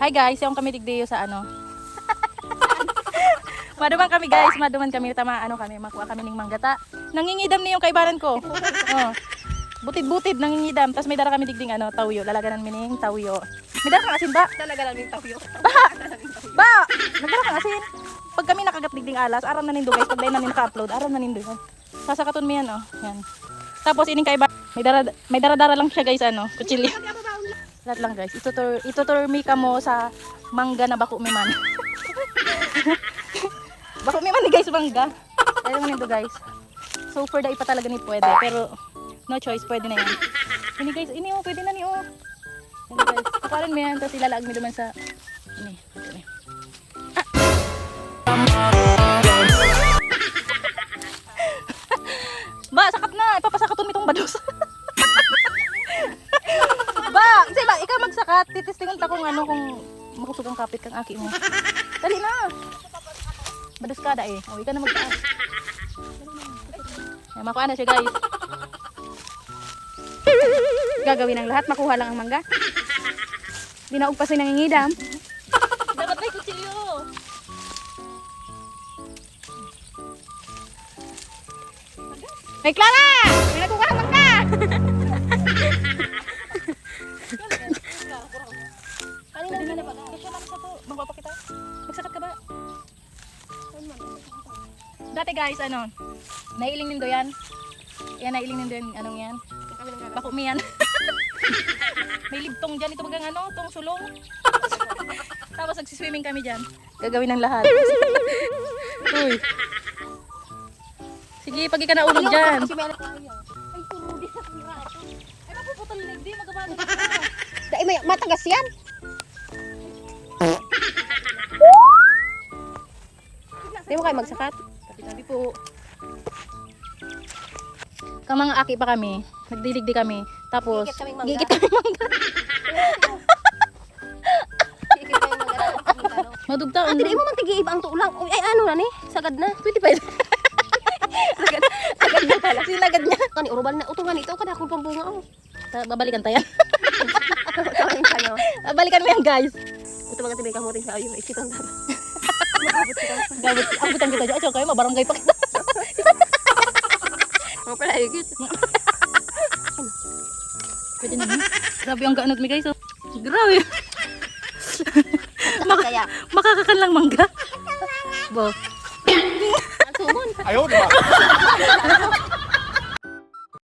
Hi guys, yung kami digdiyo sa ano. Maduman kami guys, maduman kami. Tama, ano kami, makuha kami ng manggata. Nangingidam ni yung kaibanan ko. Oh. Butid-butid, nangingidam. Tapos may dara kami digding ano, tawyo. Lalaganan mining tawyo. May dara kang asin ba? Talaga lang yung tawyo. Ba! Nagdara kang asin. Pag kami nakagat digding alas, aram na nindo guys. Pag dahil namin naka-upload, aram na nindo yan. Sasakaton mo yan, oh. Yan. Tapos ining kaiba, may dara-dara lang siya guys, ano, kutsilyo. Lahat lang guys. Itutur mi ka mo sa mangga na bako mi man. Bako mi man ni guys, mangga. Kaya naman ito guys. So for the ipa talaga ni pwede. Pero no choice, pwede na yan. Ini guys, ini oh, pwede na ni oh. Yan guys. Kukaran mo yan, tapos ilalaag mo naman sa... Ini. Ini. Ba, sakat na. Ipapasakaton mo itong bados. Ba, kasi ba, ikaw magsakat. Titistingan ta kung ano, kung makusog ang kapit kang aki mo. Dali na. Bados ka da eh. O, ikaw na magtaas. Ay, makuha na siya guys. Gagawin ang lahat, makuha lang ang mangga. Dinaog pa sa nangingidam. Dapat may kutsilyo. Ay, Clara! May nakuha ang mangga! Kanina na ba? Kasi lang sa to. Magpapakita. Magsakat ka ba? Dati guys, ano, nailing nindo yan. Yan, nailing nindo yan. Anong yan? Bako mi yan. May libtong dyan. Ito bagang ano, tong sulong. Tapos nagsiswimming kami dyan. Gagawin ng lahat. Uy. Sige, pag ika naulog dyan. Ay, turudi sa tira. Ay, mapuputol na hindi. Magabano ka. Dahil may matagas yan. Di mo kayo magsakat? Tabi-tabi po. Kang mga aki pa kami. Nagdidigdi kami. Tapos, Gigit kaming mangga. gigit kami mangga. Madugta. Ate, di mo man tigi-iba ang tulang. Uy, ay, ano na ni? Sagad na. Pwede pa yun. Sagad na pala. Sinagad niya. Kani, urubal na. Utungan ito. Kada akong pambunga. Oh. Babalikan tayo. Tawin ka nyo. Babalikan mo yan guys. Ito mga tibay kamutin sa ayo. Ikitong taba. Gabot. Abutan kita dyan. Ayaw kayo, mabarangay pa kita. Mga pala, higit. Pwede na. Grabe ang gaanot mi guys. Oh. Grabe. Kaya. Makakakan lang mangga. Bo. Ang sumon. Ayaw, diba?